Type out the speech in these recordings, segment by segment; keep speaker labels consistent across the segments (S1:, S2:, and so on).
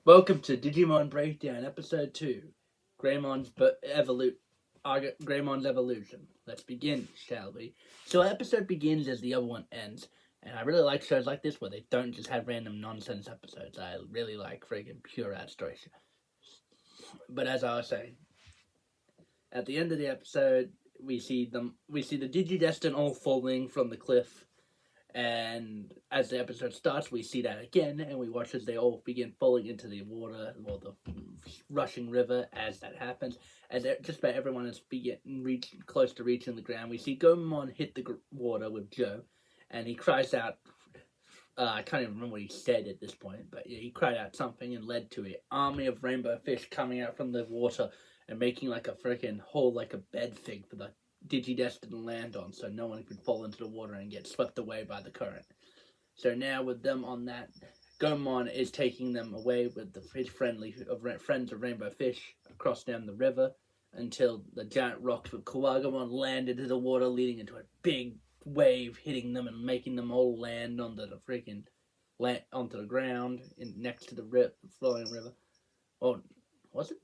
S1: Welcome to Digimon Breakdown, Episode 2, Greymon's Evolution. Let's begin, shall we? So our episode begins as the other one ends, and I really like shows like this where they don't just have random nonsense episodes. I really like friggin' pure out story. But as I was saying, at the end of the episode, we see the Digidestin all falling from the cliff. And as the episode starts, we see that again, and we watch as they all begin falling into the water, or the rushing river. As that happens, as just about everyone is close to reaching the ground, we see Goemon hit the water with Joe, and he cries out. I can't even remember what he said at this point, but yeah, he cried out something and led to an army of rainbow fish coming out from the water and making like a freaking hole, like a bed thing for the Digidestin to land on, so no one could fall into the water and get swept away by the current. So now with them on that, Goemon is taking them away with his friends of rainbow fish across down the river until the giant rocks with Kawagamon land into the water, leading into a big wave hitting them and making them all land onto the ground next to the flowing river. Oh, was it?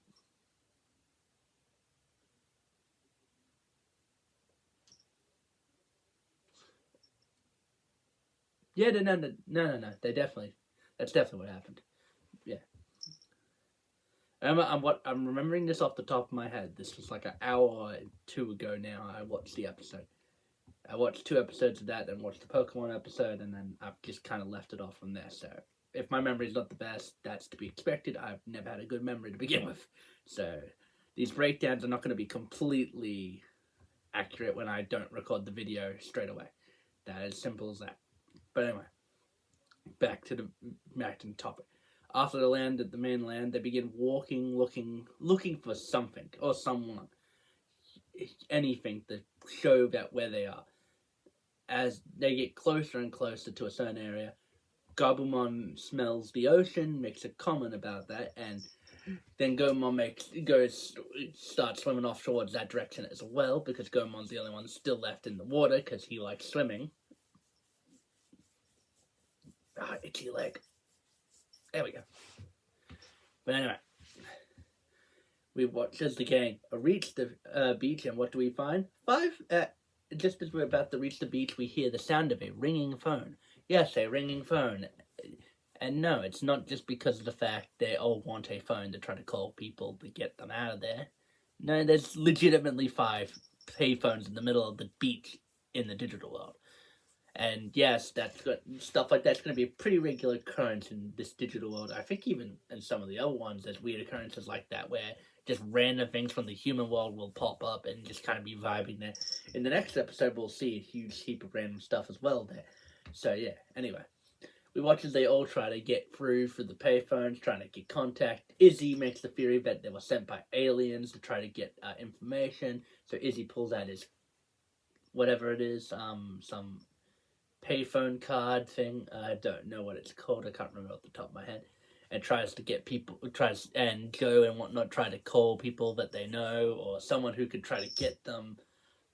S1: Yeah, no. That's definitely what happened. Yeah. I'm remembering this off the top of my head. This was like an hour or two ago now. I watched the episode. I watched 2 episodes of that, then watched the Pokemon episode, and then I've just kind of left it off from there. So if my memory's not the best, that's to be expected. I've never had a good memory to begin with. So these breakdowns are not going to be completely accurate when I don't record the video straight away. That is simple as that. But anyway, back to the topic. After they land at the mainland, they begin walking, looking for something or someone, anything to show that where they are. As they get closer and closer to a certain area, Gabumon smells the ocean, makes a comment about that, and then Goemon starts swimming off towards that direction as well, because Goemon's the only one still left in the water because he likes swimming. Itchy leg. There we go. But anyway, we watch as the gang reach the beach, and what do we find? Just as we're about to reach the beach, we hear the sound of a ringing phone. Yes, a ringing phone. And no, it's not just because of the fact they all want a phone to try to call people to get them out of there. No, there's legitimately 5 payphones in the middle of the beach in the digital world. And yes, that's good. Stuff like that's going to be a pretty regular occurrence in this digital world. I think even in some of the other ones, there's weird occurrences like that where just random things from the human world will pop up and just kind of be vibing there. In the next episode, we'll see a huge heap of random stuff as well there. So yeah, anyway. We watch as they all try to get through for the payphones, trying to get contact. Izzy makes the theory that they were sent by aliens to try to get information. So Izzy pulls out his, whatever it is, some payphone card thing. I don't know what it's called. I can't remember off the top of my head. And tries to get people, and go and whatnot, try to call people that they know or someone who could try to get them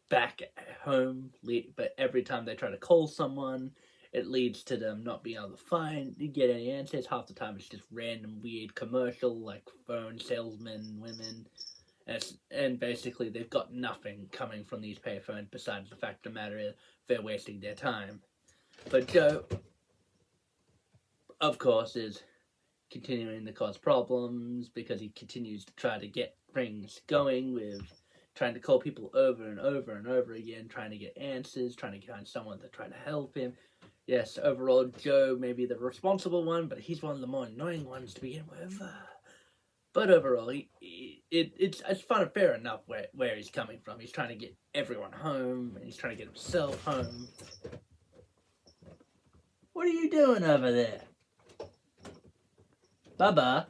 S1: back at home. But every time they try to call someone, it leads to them not being able to get any answers. Half the time it's just random weird commercial, like phone salesmen, women. And basically they've got nothing coming from these payphones besides the fact of the matter is they're wasting their time. But Joe, of course, is continuing to cause problems because he continues to try to get things going with trying to call people over and over and over again, trying to get answers, trying to find someone to try to help him. Yes, overall, Joe may be the responsible one, but he's one of the more annoying ones to begin with. But overall, it's fair enough where he's coming from. He's trying to get everyone home, and he's trying to get himself home. What are you doing over there? Bubba?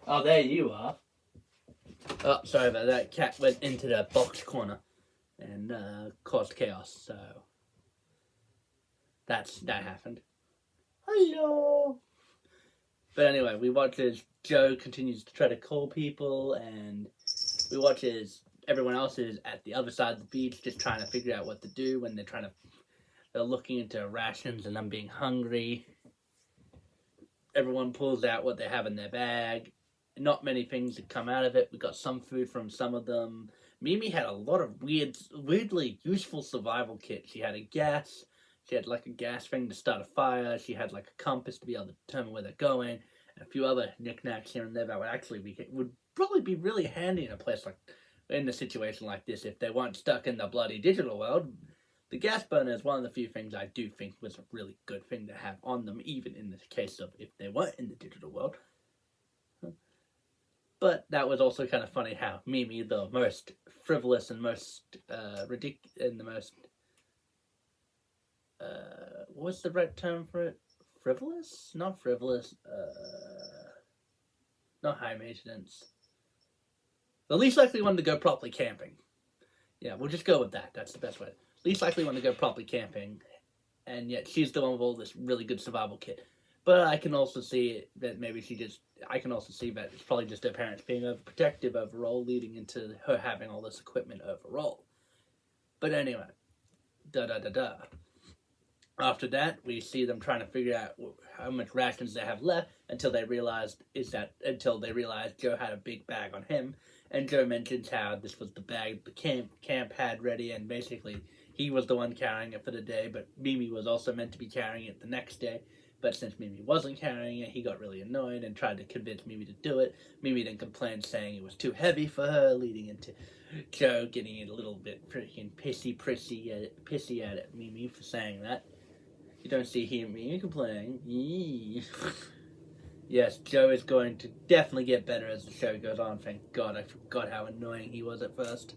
S1: Oh, there you are. Oh, sorry about that. Cat went into the box corner and caused chaos, so that happened. Hello! But anyway, we watch as Joe continues to try to call people, and we watch as everyone else is at the other side of the beach, just trying to figure out what to do when they're looking into rations and them being hungry. Everyone pulls out what they have in their bag. Not many things have come out of it. We got some food from some of them. Mimi had a lot of weirdly useful survival kits. She had a gas. She had like a gas thing to start a fire. She had like a compass to be able to determine where they're going. And a few other knickknacks here and there that would probably be really handy in a place like in a situation like this if they weren't stuck in the bloody digital world. The gas burner is one of the few things I do think was a really good thing to have on them, even in the case of if they weren't in the digital world. But that was also kind of funny how Mimi, the most frivolous and most ridiculous, and the most what's the right term for it? Frivolous? Not frivolous. Not high maintenance. The least likely one to go properly camping. Yeah, we'll just go with that. That's the best way. Least likely one to go properly camping, and yet she's the one with all this really good survival kit. But I can also see that maybe I can also see that it's probably just her parents being overprotective overall, leading into her having all this equipment overall. But anyway, After that, we see them trying to figure out how much rations they have left until they realize Joe had a big bag on him, and Joe mentions how this was the bag the camp had ready, and basically he was the one carrying it for the day, but Mimi was also meant to be carrying it the next day. But since Mimi wasn't carrying it, he got really annoyed and tried to convince Mimi to do it. Mimi then complained, saying it was too heavy for her, leading into Joe getting a little bit freaking pissy at it, Mimi for saying that. You don't see Mimi complaining. Yes, Joe is going to definitely get better as the show goes on. Thank God, I forgot how annoying he was at first.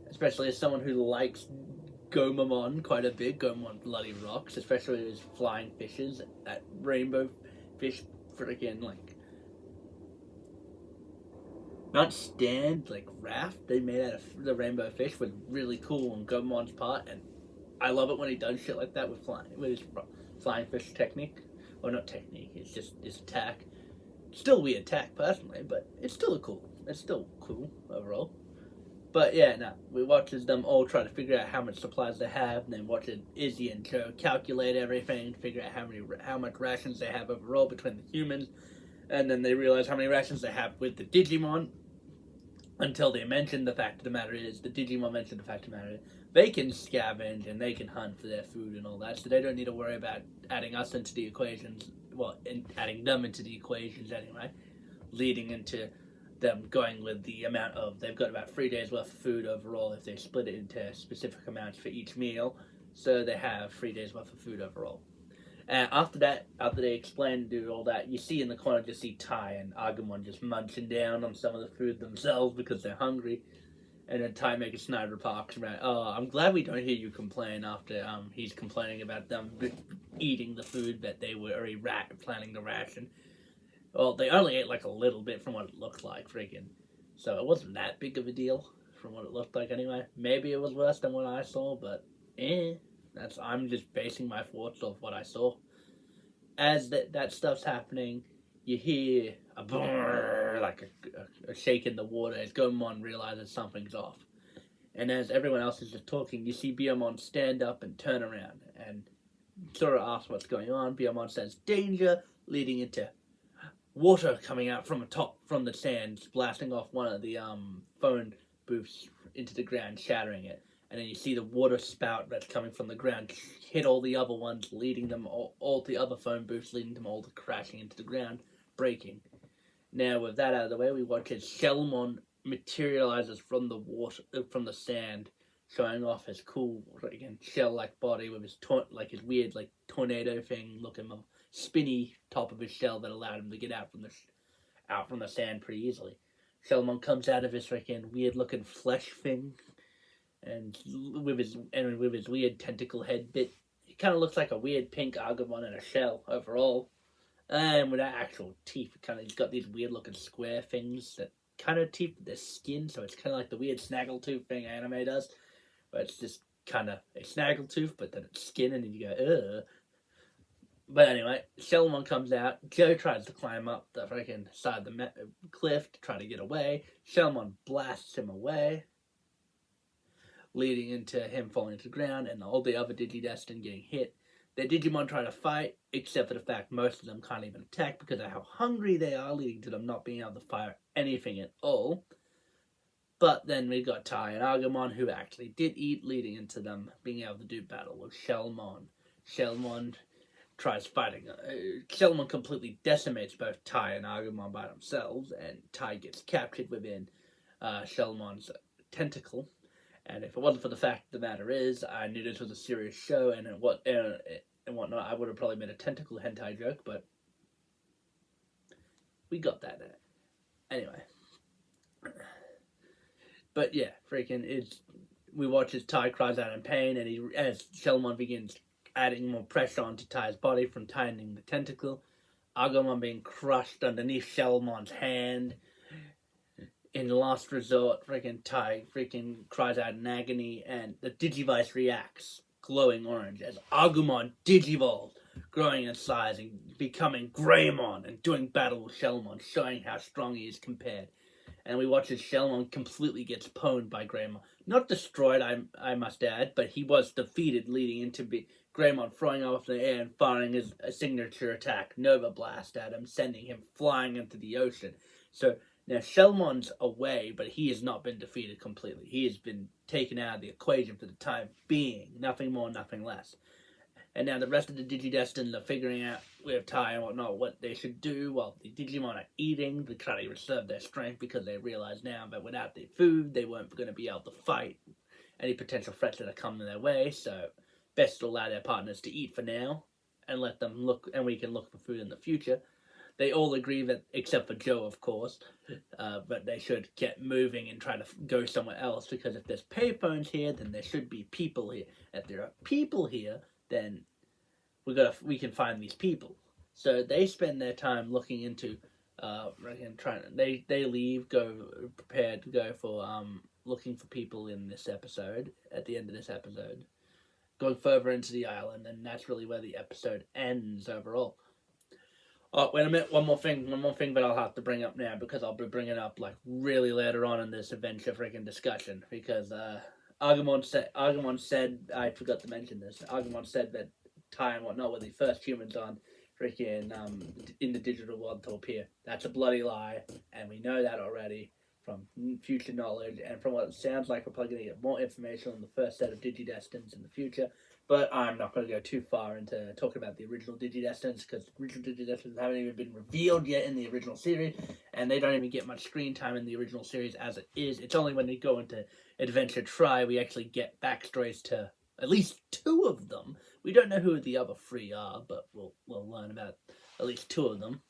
S1: Especially as someone who likes Greymon quite a bit. Greymon bloody rocks, especially his flying fishes. That rainbow fish freaking like not stand, like raft they made out of the rainbow fish was really cool on Gommon's part, and I love it when he does shit like that with his flying fish technique. Or not technique, it's just his attack. Still weird attack personally, but it's still cool overall. But yeah, no, we watches them all try to figure out how much supplies they have, and then watches Izzy and Joe calculate everything, figure out how much rations they have overall between the humans, and then they realize how many rations they have with the Digimon. Until they mention the fact of the matter is, they can scavenge and they can hunt for their food and all that, so they don't need to worry about adding us into the equations. Well, adding them into the equations anyway, leading into them going with the amount of, they've got about 3 days worth of food overall if they split it into specific amounts for each meal, so they have 3 days worth of food overall. And after they explain and do all that, you see in the corner, just see Ty and Agumon just munching down on some of the food themselves because they're hungry. And then Ty makes a snide remarks about, oh, I'm glad we don't hear you complain after he's complaining about them eating the food that they were already planning to ration. Well, they only ate like a little bit from what it looked like, freaking. So it wasn't that big of a deal from what it looked like anyway. Maybe it was worse than what I saw, but I'm just basing my thoughts off what I saw. As that stuff's happening, you hear a brrr, like a shake in the water as Gomon realizes something's off. And as everyone else is just talking, you see Biyomon stand up and turn around and sort of ask what's going on. Biyomon says, danger, leading into water coming out from the sand, blasting off one of the phone booths into the ground, shattering it. And then you see the water spout that's coming from the ground hit all the other ones, leading them all the other phone booths, leading them all to crashing into the ground, breaking. Now, with that out of the way, we watch as Shellmon materializes from the water, from the sand, showing off his cool, again, shell-like body with his his weird, like tornado thing, looking spinny top of his shell that allowed him to get out from the sand pretty easily. Shellmon comes out of his freaking weird-looking flesh thing. And with his weird tentacle head bit, he kind of looks like a weird pink Agumon in a shell overall. And with that actual teeth, he's got these weird looking square things that kind of teeth with their skin, so it's kind of like the weird snaggletooth thing anime does. But it's just kind of a snaggletooth, but then it's skin, and then you go, ugh. But anyway, Shelmon comes out. Joe tries to climb up the freaking side of the cliff to try to get away. Shelmon blasts him away, leading into him falling to the ground and all the other Digidestin getting hit. The Digimon try to fight, except for the fact most of them can't even attack because of how hungry they are, leading to them not being able to fire anything at all. But then we got Tai and Agumon, who actually did eat, leading into them being able to do battle with Shelmon. Shelmon tries fighting. Shelmon completely decimates both Tai and Agumon by themselves, and Tai gets captured within Shelmon's tentacle. And if it wasn't for the fact of the matter is, I knew this was a serious show and whatnot, I would have probably made a tentacle hentai joke, but we got that. Anyway. But yeah, we watch as Tai cries out in pain, and as Shelmon begins adding more pressure onto Tai's body from tightening the tentacle, Agumon being crushed underneath Shelmon's hand. In the last resort, Tai cries out in agony, and the Digivice reacts, glowing orange, as Agumon digivolves, growing in size and becoming Greymon and doing battle with Shelmon, showing how strong he is compared. And we watch as Shelmon completely gets pwned by Greymon. Not destroyed, I must add, but he was defeated, leading into Greymon throwing off in the air and firing his signature attack, Nova Blast, at him, sending him flying into the ocean. So now, Shelmon's away, but he has not been defeated completely. He has been taken out of the equation for the time being. Nothing more, nothing less. And now the rest of the Digidestin are figuring out with Tai and whatnot what they should do while the Digimon are eating to try to reserve their strength, because they realize now that without their food, they weren't going to be able to fight any potential threats that are coming their way. So best to allow their partners to eat for now and let them look, and we can look for food in the future. They all agree that, except for Joe, of course, but they should get moving and try to go somewhere else, because if there's payphones here, then there should be people here. If there are people here, then we can find these people. So they spend their time looking into, they leave, go prepared to go for looking for people in this episode. At the end of this episode, going further into the island, and that's really where the episode ends overall. Oh, wait a minute, one more thing that I'll have to bring up now, because I'll be bringing it up, really later on in this adventure discussion, because, Agumon said, I forgot to mention this, Agumon said that Tai and whatnot were the first humans on, in the digital world to appear. That's a bloody lie, and we know that already from future knowledge, and from what it sounds like, we're probably going to get more information on the first set of Digidestins in the future. But I'm not going to go too far into talking about the original Digidestins, because the original Digidestins haven't even been revealed yet in the original series, and they don't even get much screen time in the original series as it is. It's only when they go into Adventure Tri we actually get backstories to at least 2 of them. We don't know who the other 3 are, but we'll learn about at least 2 of them.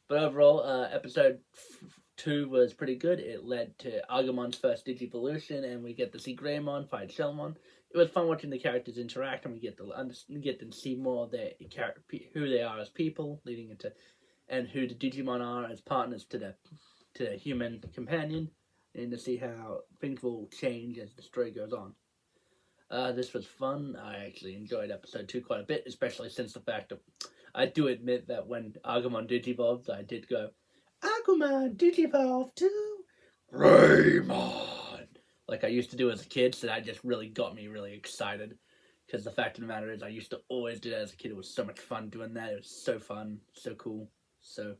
S1: But overall, episode 2 was pretty good. It led to Agumon's first Digivolution, and we get to see Greymon fight Shelmon. It was fun watching the characters interact, and we get to see more of their who they are as people, leading into, and who the Digimon are as partners to the human companion, and to see how things will change as the story goes on. This was fun. I actually enjoyed episode 2 quite a bit, especially since the fact that I do admit that when Agumon digivolved, I did go, Agumon digivolved to Greymon, like I used to do as a kid. So that just really got me really excited, because the fact of the matter is I used to always do that as a kid. It was so much fun doing that. It was so fun, so cool, so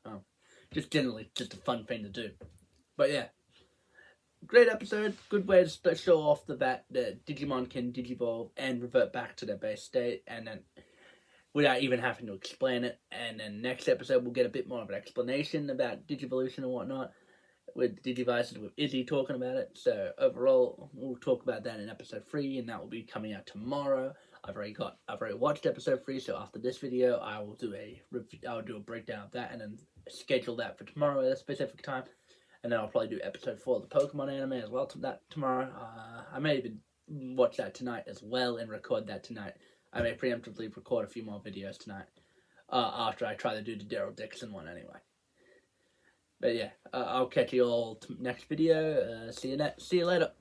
S1: just generally just a fun thing to do. But yeah, great episode. Good way to show off that Digimon can digivolve and revert back to their base state, and then without even having to explain it. And then next episode we'll get a bit more of an explanation about Digivolution and whatnot, with Digivices, with Izzy talking about it. So overall, we'll talk about that in episode 3, and that will be coming out tomorrow. I've already watched episode 3, so after this video, I will do a breakdown of that, and then schedule that for tomorrow at a specific time. And then I'll probably do episode 4 of the Pokemon anime as well tomorrow. I may even watch that tonight as well and record that tonight. I may preemptively record a few more videos tonight, after I try to do the Daryl Dixon one anyway. But yeah, I'll catch you all next video. See you later.